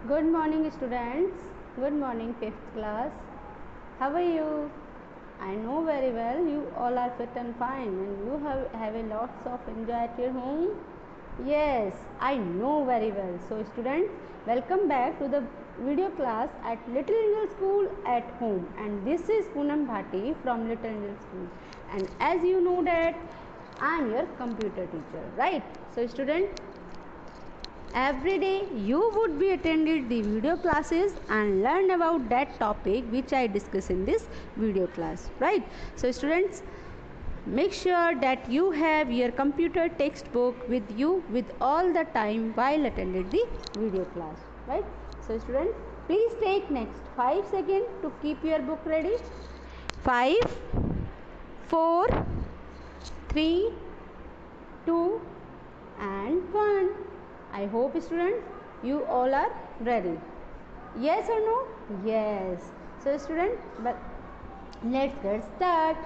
Good morning, students. Good morning, 5th class. How are you? I know very well you all are fit and fine and you have a lots of enjoy at your home. Yes, I know very well. So, students, welcome back to the video class at Little Angel School at home. And this is Poonam Bhati from Little Angel School. And as you know that I am your computer teacher, right? So, students, every day you would be attended the video classes and learn about that topic which I discuss in this video class, right? So students, make sure that you have your computer textbook with you with all the time while attending the video class, right? So students, please take next 5 seconds to keep your book ready. 5, 4, 3, 2 and 1. I hope students you all are ready. Yes or no? Yes. So students, but let's get start.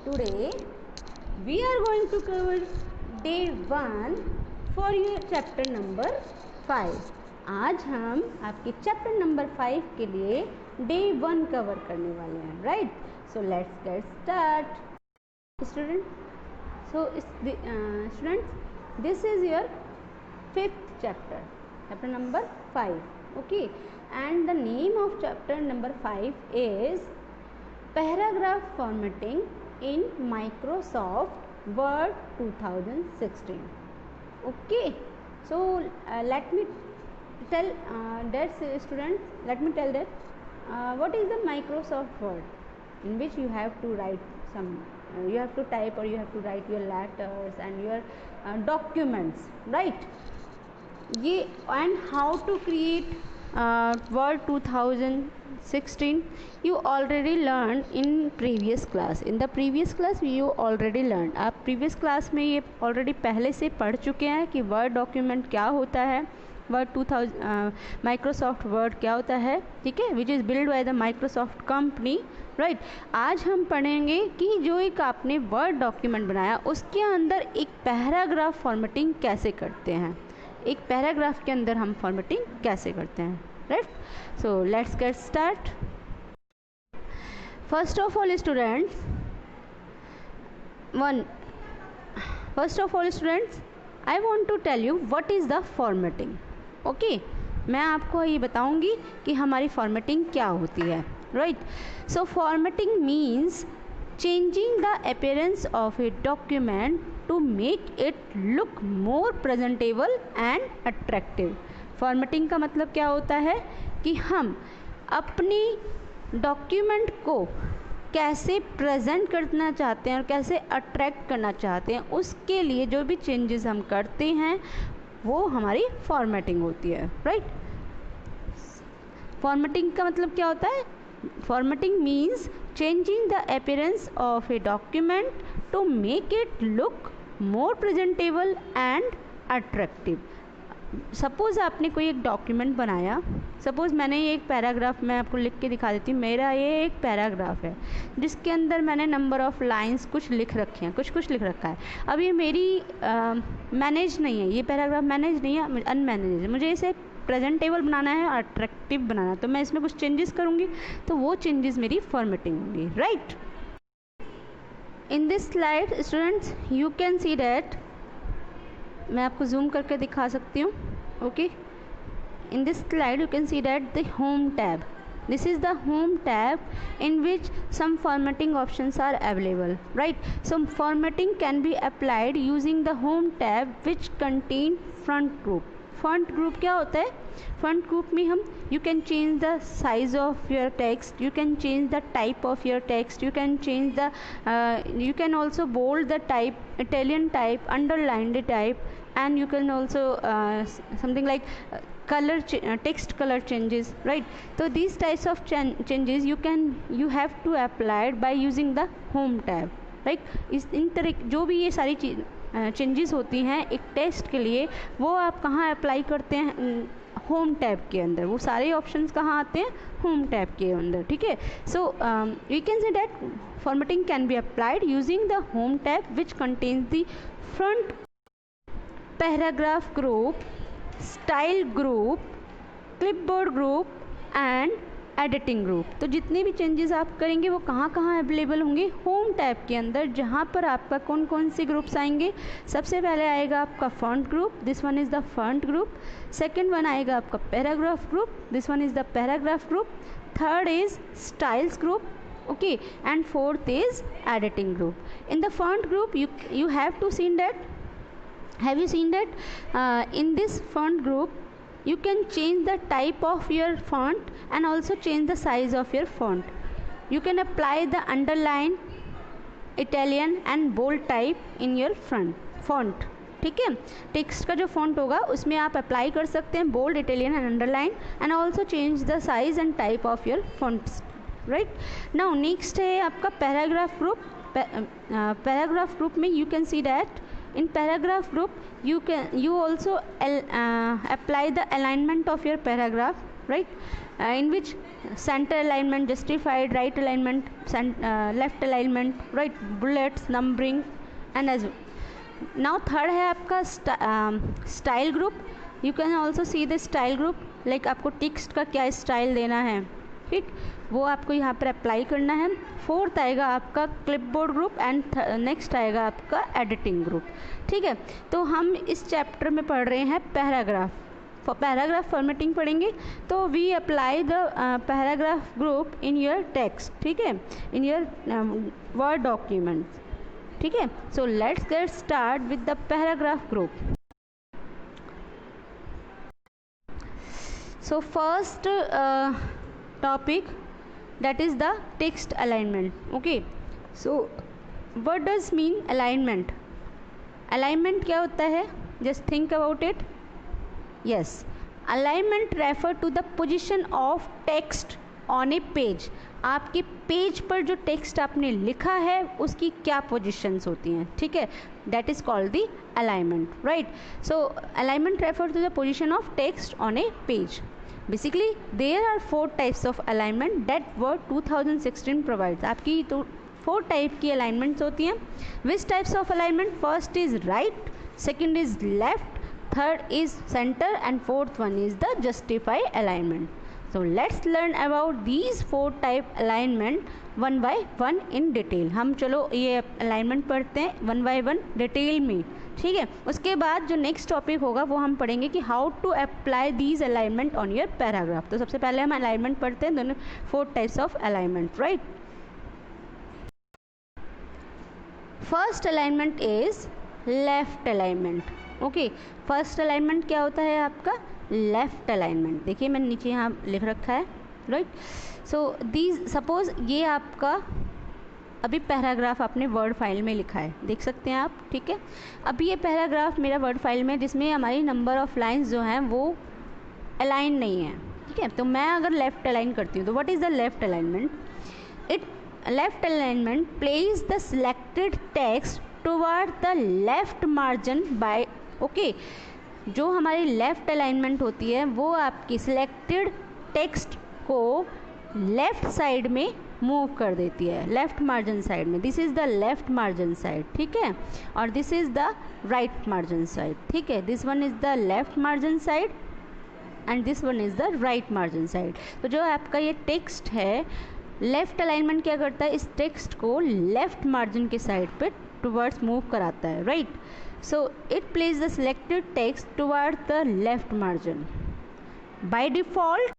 Today we are going to cover day 1 for your chapter number 5. आज हम आपके chapter number 5 के लिए day 1 cover करने वाले हैं, right? So let's get start student. So students, this is your 5th chapter number 5, okay, and the name of chapter number 5 is paragraph formatting in Microsoft Word 2016. Okay, so let me tell that students, let me tell that what is the Microsoft Word, in which you have to write some you have to type or you have to write your letters and your documents, right? ये and how to create Word 2016 you already learned in previous class. In the previous class you already learned. आप previous class में ये already पहले से पढ़ चुके हैं कि Word document क्या होता है, Word 2000 Microsoft Word क्या होता है, ठीक है, which is built by the Microsoft company, right? आज हम पढ़ेंगे कि जो एक आपने वर्ड डॉक्यूमेंट बनाया उसके अंदर एक पैराग्राफ फॉर्मेटिंग कैसे करते हैं, एक पैराग्राफ के अंदर हम फॉर्मेटिंग कैसे करते हैं, right? So let's get start. First of all students, I want to tell you what is the formatting. Okay, मैं आपको ये बताऊंगी कि हमारी फॉर्मेटिंग क्या होती है, right? So formatting means changing the appearance of a document to make it look more presentable and attractive. Formatting का मतलब क्या होता है कि हम अपनी डॉक्यूमेंट को कैसे प्रेजेंट करना चाहते हैं और कैसे अट्रैक्ट करना चाहते हैं, उसके लिए जो भी चेंजेस हम करते हैं वो हमारी फॉर्मेटिंग होती है, राइट? फॉर्मेटिंग का मतलब क्या होता है? Formatting means changing the appearance of a document to make it look more presentable and attractive. Suppose आपने कोई एक डॉक्यूमेंट बनाया, सपोज़ मैंने ये एक पैराग्राफ, मैं आपको लिख के दिखा देती हूँ. मेरा ये एक पैराग्राफ है जिसके अंदर मैंने नंबर ऑफ़ लाइंस कुछ लिख रखे हैं, कुछ लिख रखा है. अब ये मेरी मैनेज नहीं है, ये पैराग्राफ मैनेज नहीं है, अनमैनेज है. मुझे इसे प्रेजेंटेबल बनाना है, अट्रैक्टिव बनाना है, तो मैं इसमें कुछ चेंजेस करूँगी, तो वो चेंजेस मेरी फॉर्मेटिंग होंगी, right? In this slide students you can see that, मैं आपको जूम करके दिखा सकती हूँ. Okay, in this slide you can see that the home tab. This is the home tab in which some formatting options are available, right? So formatting can be applied using the home tab which contain front group. Font group क्या होता है? Font group में हम you can change the size of your text, you can change the type of your text, you can change the you can also bold the type, Italian type, underline the type, and you can also something like color text color changes, right? So these types of changes you have to apply by using the home tab, right? इस इन तरह जो भी ये सारी changes होती हैं एक text के लिए, वो आप कहाँ अप्लाई करते हैं? होम टैब के अंदर. वो सारे ऑप्शंस कहाँ आते हैं? होम टैब के अंदर, ठीक है? So we can say that formatting can be applied using the home tab which contains the front paragraph group, style group, clipboard group and editing group. तो जितने भी चेंजेस आप करेंगे वो कहाँ कहाँ अवेलेबल होंगे, होम टैब के अंदर, जहाँ पर आपका कौन कौन से ग्रुप्स आएंगे। सबसे पहले आएगा आपका font group, this one is the font group. Second one आएगा आपका paragraph group, this one is the paragraph group. Third is styles group, okay, and fourth is editing group. In the font group you have to seen that, have you seen that in this font group you can change the type of your font and also change the size of your font. You can apply the underline, Italian and bold type in your font. ठीक है, text का जो font होगा उसमें आप apply कर सकते हैं bold, Italian and underline, and also change the size and type of your fonts, right. Now next है आपका पैराग्राफ ग्रुप। पैराग्राफ ग्रुप में you can see that in paragraph group you also apply the alignment of your paragraph, right, in which center alignment, justified, right alignment, left alignment, right, bullets, numbering, and as now third है आपका style group. You can also see the style group, like आपको text का क्या style देना है, ठीक, वो आपको यहाँ पर अप्लाई करना है। फोर्थ आएगा आपका क्लिपबोर्ड ग्रुप एंड नेक्स्ट आएगा आपका एडिटिंग ग्रुप, ठीक है। तो हम इस चैप्टर में पढ़ रहे हैं पैराग्राफ फॉर्मेटिंग पढ़ेंगे। तो we apply the paragraph group in your text, ठीक है, इन योर वर्ड डॉक्यूमेंट, ठीक है। So let's get start with the paragraph group. So first topic, that is the text alignment, okay. So what does mean alignment? Alignment क्या होता है, just think about it. Yes, alignment refer to the position of text on a page. आपके page पर जो text आपने लिखा है उसकी क्या पोजिशंस होती हैं, ठीक है, that is called the alignment, right. So alignment refer to the position of text on a page. Basically there are 4 types of alignment that word 2016 provides. आपकी तो 4 टाइप की अलाइनमेंट्स होती हैं. Which types of alignment? First is right, second is left, third is center and fourth one is the justify alignment. So let's learn about these 4 type alignment one by one in detail. हम चलो ये alignment पढ़ते हैं one by one detail में, ठीक है. उसके बाद जो नेक्स्ट टॉपिक होगा वो हम पढ़ेंगे कि how to apply these alignment on your paragraph. तो सबसे पहले हम अलाइनमेंट पढ़ते हैं, दोनों 4 types of alignment, right. First alignment is left alignment. Okay, first alignment क्या होता है आपका? Left alignment. देखिए मैंने नीचे यहाँ लिख रखा है, राइट. सो दीज सपोज ये आपका अभी पैराग्राफ आपने वर्ड फाइल में लिखा है, देख सकते हैं आप, ठीक है. अभी ये पैराग्राफ मेरा वर्ड फाइल में जिसमें हमारी नंबर ऑफ लाइंस जो हैं वो अलाइन नहीं है, ठीक है. तो मैं अगर लेफ्ट अलाइन करती हूँ तो what is the left alignment? It left alignment place the selected text toward the left margin bye, okay. जो हमारी लेफ्ट अलाइनमेंट होती है वो आपकी सिलेक्टेड टेक्स्ट को लेफ्ट साइड में मूव कर देती है, लेफ्ट मार्जिन साइड में. This is the left margin side, ठीक है, और this is the right margin side, ठीक है. This one is the left margin side and this one is the right margin side. तो जो आपका ये टेक्स्ट है, लेफ्ट अलाइनमेंट क्या करता है? इस टेक्स्ट को लेफ्ट मार्जिन के साइड पे टुवर्ड्स मूव कराता है, right. So it place the selected text toward the left margin. By default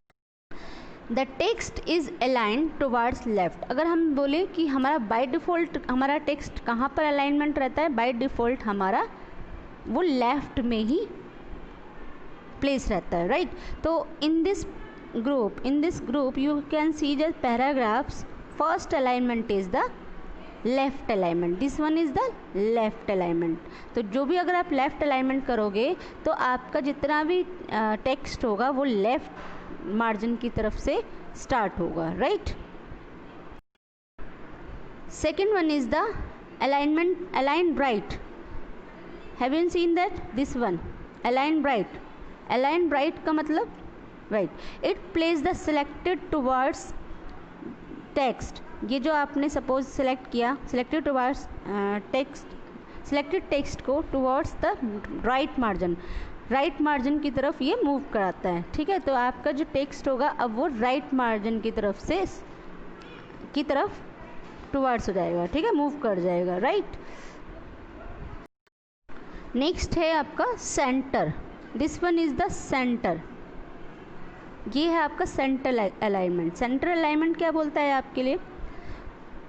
the text is align towards left. अगर हम बोलें कि हमारा बाय डिफ़ॉल्ट हमारा टेक्स्ट कहाँ पर अलाइनमेंट रहता है, बाय डिफ़ॉल्ट हमारा वो लेफ्ट में ही प्लेस रहता है, राइट. तो in this group you can see the paragraphs. First alignment is the left alignment, this one is the left alignment. तो जो भी अगर आप लेफ्ट अलाइनमेंट करोगे तो आपका जितना भी टेक्स्ट होगा वो लेफ्ट मार्जिन की तरफ से स्टार्ट होगा, right. Second one is the alignment align right. Have you seen that? This one align right. Align right का मतलब right. It place the selected towards text. ये जो आपने सपोज सिलेक्ट किया, selected towards text, selected text को towards the right margin. Right margin की तरफ ये मूव कराता है, ठीक है। तो आपका जो टेक्स्ट होगा अब वो राइट मार्जिन की तरफ टुवर्ड्स हो जाएगा, ठीक है, मूव कर जाएगा, राइट। नेक्स्ट है आपका centre. This one is the centre. ये है आपका सेंटर अलाइनमेंट। सेंटर अलाइनमेंट क्या बोलता है आपके लिए?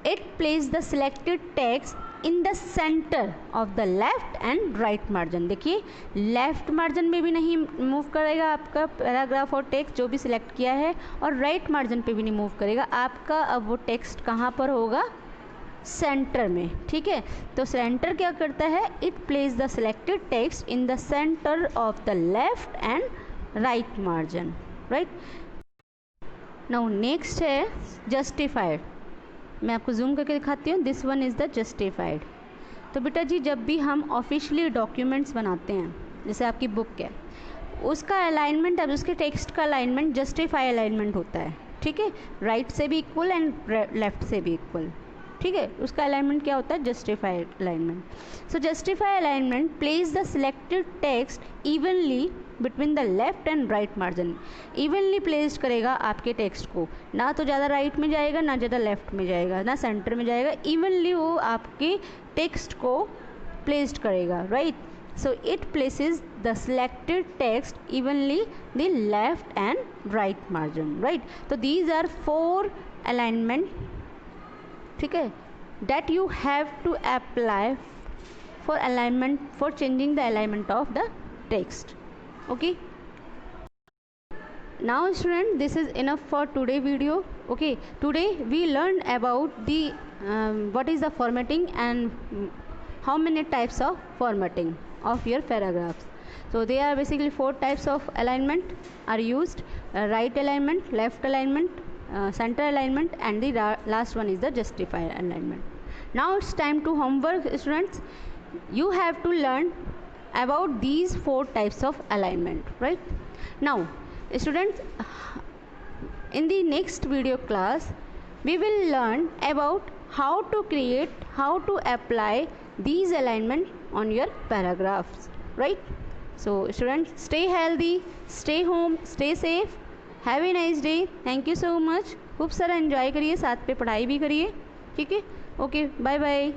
It place the selected text in the centre of the left and right margin. देखिए लेफ्ट मार्जिन में भी नहीं मूव करेगा आपका पैराग्राफ और टेक्स्ट जो भी सिलेक्ट किया है, और राइट मार्जिन पे भी नहीं मूव करेगा आपका। अब वो टेक्स्ट कहाँ पर होगा? सेंटर में, ठीक है। तो सेंटर क्या करता है? It place the selected text in the centre of the left and right margin, right. Now next है जस्टिफाइड। मैं आपको जूम करके दिखाती हूँ। This one is the justified. तो बेटा जी जब भी हम ऑफिशियली डॉक्यूमेंट्स बनाते हैं, जैसे आपकी बुक है, उसका अलाइनमेंट, अब उसके टेक्स्ट का अलाइनमेंट जस्टिफाई अलाइनमेंट होता है, ठीक है। राइट से भी इक्वल एंड लेफ्ट से भी इक्वल, ठीक है। उसका अलाइनमेंट क्या होता है? Justify alignment. So justify alignment place the selected text evenly between the left and right margin. Evenly placed करेगा आपके टेक्स्ट को, ना तो ज़्यादा राइट में जाएगा ना ज़्यादा लेफ्ट में जाएगा ना सेंटर में जाएगा। इवनली वो आपके टेक्स्ट को प्लेस्ड करेगा, right. So it places the selected text evenly the left and right margin, right. तो दीज आर 4 अलाइनमेंट, ठीक है, that you have to apply for alignment, for changing the alignment of the text, okay। Now student, this is enough for today video, okay। Today we learned about the what is the formatting and how many types of formatting of your paragraphs. So there are basically 4 types of alignment are used: right alignment, left alignment, center alignment, and the last one is the justify alignment. Now it's time to homework students. You have to learn about these 4 types of alignment, right? Now students, in the next video class we will learn about how to create, how to apply these alignment on your paragraphs, right? So students, stay healthy, stay home, stay safe, have a nice day. Thank you so much. खूब सारा enjoy करिए, साथ पे पढ़ाई भी करिए, ठीक है। Okay, bye bye.